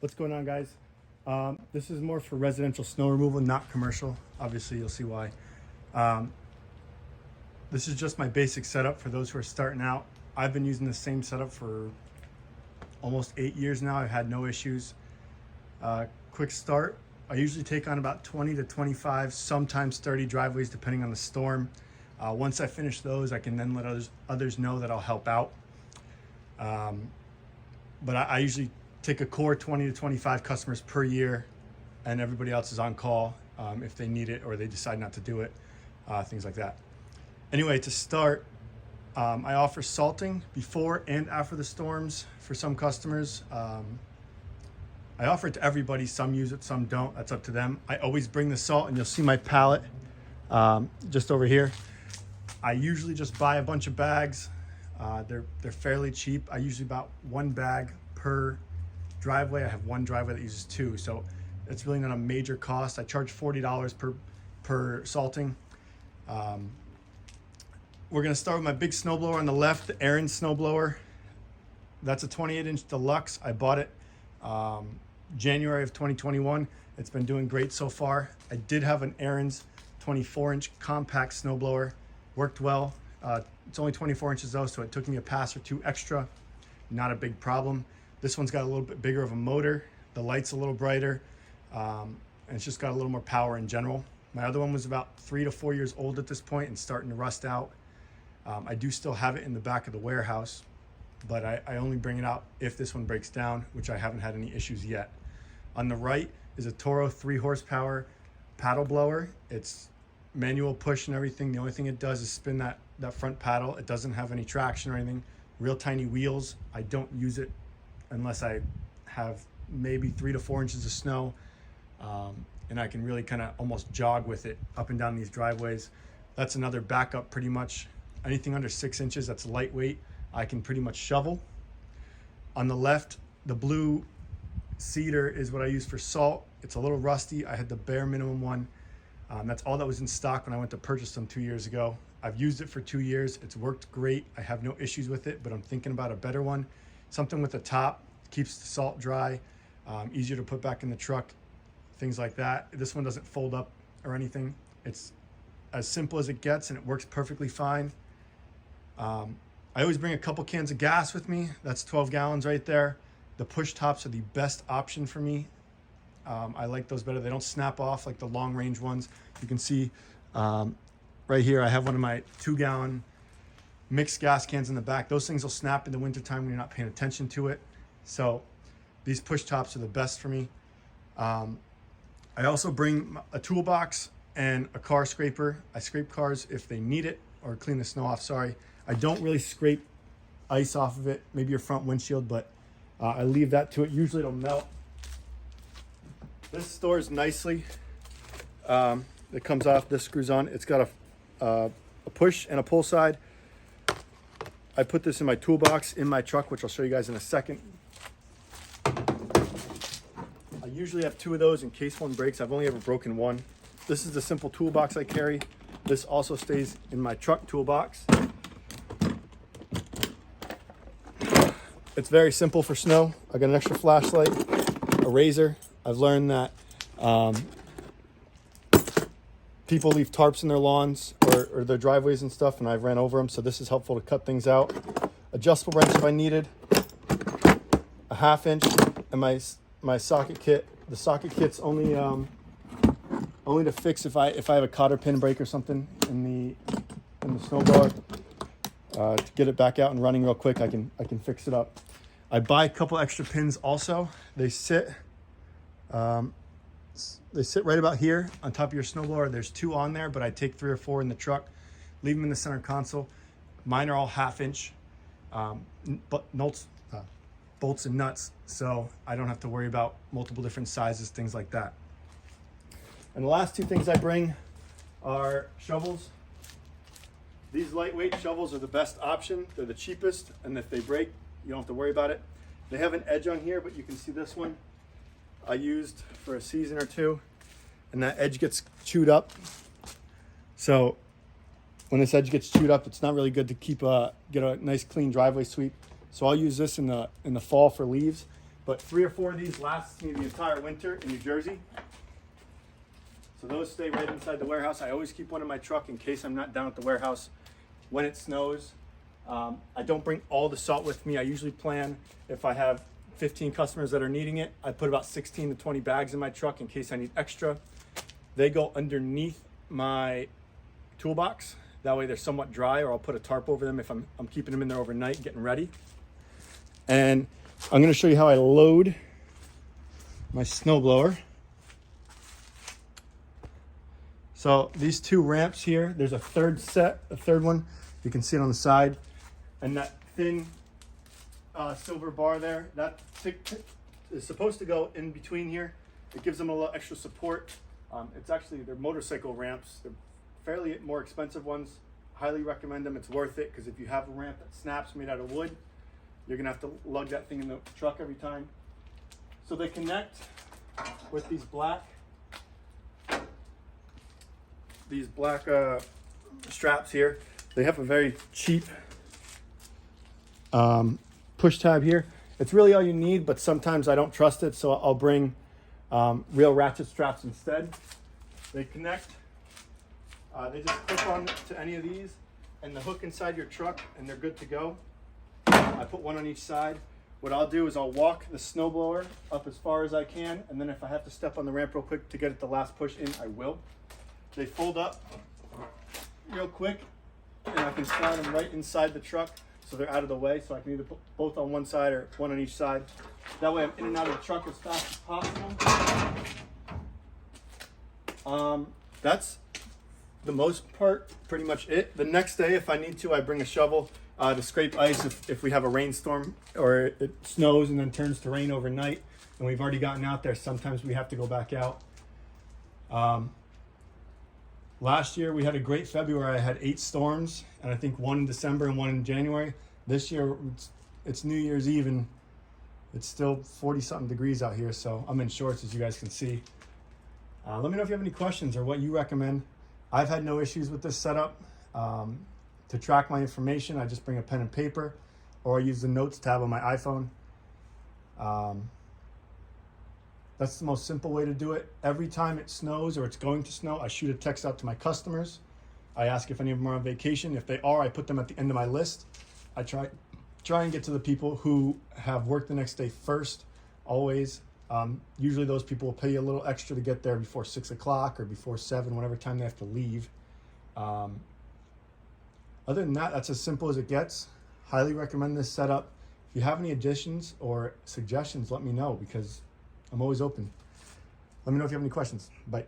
What's going on, guys? This is more for residential snow removal, not commercial. Obviously, you'll see why. This is just my basic setup for those who are starting out. I've been using the same setup for almost 8 years now. I've had no issues. Quick start. I usually take on about 20 to 25, sometimes 30 driveways, depending on the storm. Once I finish those, I can then let others know that I'll help out. But I usually take a core 20 to 25 customers per year, and everybody else is on call if they need it or they decide not to do it, things like that. Anyway, to start, I offer salting before and after the storms for some customers. I offer it to everybody. Some use it, some don't. That's up to them. I always bring the salt, and you'll see my pallet just over here. I usually just buy a bunch of bags. They're fairly cheap. I usually about one bag per driveway. I have one driveway that uses two, so it's really not a major cost. I charge $40 per salting. We're gonna start with my big snowblower on the left, the Aaron's snowblower. That's a 28-inch deluxe. I bought it January of 2021. It's been doing great so far. I did have an Aaron's 24-inch compact snowblower. Worked well. It's only 24 inches though, so it took me a pass or two extra. Not a big problem. This one's got a little bit bigger of a motor. The light's a little brighter, and it's just got a little more power in general. My other one was about 3 to 4 years old at this point and starting to rust out. I do still have it in the back of the warehouse, but I only bring it out if this one breaks down, which I haven't had any issues yet. On the right is a Toro 3 horsepower paddle blower. It's manual push and everything. The only thing it does is spin that front paddle. It doesn't have any traction or anything. Real tiny wheels. I don't use it unless I have maybe 3 to 4 inches of snow, and I can really kind of almost jog with it up and down these driveways. That's another backup pretty much. Anything under 6 inches that's lightweight, I can pretty much shovel. On the left, the blue cedar is what I use for salt. It's a little rusty. I had the bare minimum one. That's all that was in stock when I went to purchase them 2 years ago. I've used it for 2 years. It's worked great. I have no issues with it, but I'm thinking about a better one. Something with the top, keeps the salt dry, easier to put back in the truck, things like that. This one doesn't fold up or anything. It's as simple as it gets, and it works perfectly fine. I always bring a couple cans of gas with me. That's 12 gallons right there. The push tops are the best option for me. I like those better. They don't snap off like the long range ones. You can see right here, I have one of my 2-gallon mixed gas cans in the back. Those things will snap in the wintertime when you're not paying attention to it. So these push tops are the best for me. I also bring a toolbox and a car scraper. I scrape cars if they need it, or clean the snow off, sorry. I don't really scrape ice off of it, maybe your front windshield, but I leave that to it. Usually it'll melt. This stores nicely. It comes off, this screws on. It's got a push and a pull side. I put this in my toolbox in my truck, which I'll show you guys in a second. I usually have 2 of those in case one breaks. I've only ever broken one. This is the simple toolbox I carry. This also stays in my truck toolbox. It's very simple for snow. I got an extra flashlight, a razor. I've learned that people leave tarps in their lawns or their driveways and stuff, and I've ran over them, so this is helpful to cut things out. Adjustable wrench if I needed, a 1/2 inch, and my socket kit. The socket kit's only to fix if I have a cotter pin break or something in the snowblower. To get it back out and running real quick, I can fix it up. I buy a couple extra pins also. They sit right about here on top of your snowblower. There's 2 on there, but I take 3 or 4 in the truck, leave them in the center console. Mine are all 1/2 inch bolts and nuts, so I don't have to worry about multiple different sizes, things like that. And the last 2 things I bring are shovels. These lightweight shovels are the best option. They're the cheapest, and if they break, you don't have to worry about it. They have an edge on here, but you can see this one I used for a season or 2, and that edge gets chewed up. So when this edge gets chewed up, it's not really good to get a nice clean driveway sweep. So I'll use this in the fall for leaves. but 3 or 4 of these last me the entire winter in New Jersey. So those stay right inside the warehouse. I always keep one in my truck in case I'm not down at the warehouse when it snows. I don't bring all the salt with me. I usually plan, if I have 15 customers that are needing it, I put about 16 to 20 bags in my truck in case I need extra. They go underneath my toolbox. That way they're somewhat dry, or I'll put a tarp over them if I'm keeping them in there overnight getting ready. And I'm gonna show you how I load my snowblower. So these 2 ramps here, there's a third one. You can see it on the side. And that thin silver bar there, that is supposed to go in between here. It gives them a little extra support. It's actually, they're motorcycle ramps. They're fairly more expensive ones. Highly recommend them. It's worth it, because if you have a ramp that snaps made out of wood, you're gonna have to lug that thing in the truck every time. So they connect with these black straps here. They have a very cheap push tab here. It's really all you need, but sometimes I don't trust it, so I'll bring real ratchet straps instead. They connect. They just clip on to any of these and the hook inside your truck, and they're good to go. I put one on each side. What I'll do is I'll walk the snowblower up as far as I can, and then if I have to step on the ramp real quick to get it the last push in, I will. They fold up real quick, and I can slide them right inside the truck so they're out of the way, so I can either put both on one side or one on each side. That way I'm in and out of the truck as fast as possible. That's the most part, pretty much it. The next day, if I need to, I bring a shovel to scrape ice if we have a rainstorm or it snows and then turns to rain overnight and we've already gotten out there. Sometimes we have to go back out. Last year we had a great February. I had 8 storms, and I think 1 in December and 1 in January. This year it's New Year's Eve and it's still 40-something degrees out here, so I'm in shorts, as you guys can see. Let me know if you have any questions or what you recommend. I've had no issues with this setup. To track my information, I just bring a pen and paper, or I use the notes tab on my iPhone. That's the most simple way to do it. Every time it snows or it's going to snow, I shoot a text out to my customers. I ask if any of them are on vacation. If they are, I put them at the end of my list. I try and get to the people who have work the next day first, always. Usually those people will pay you a little extra to get there before 6 o'clock or before 7, whatever time they have to leave. Other than that, that's as simple as it gets. Highly recommend this setup. If you have any additions or suggestions, let me know, because I'm always open. Let me know if you have any questions. Bye.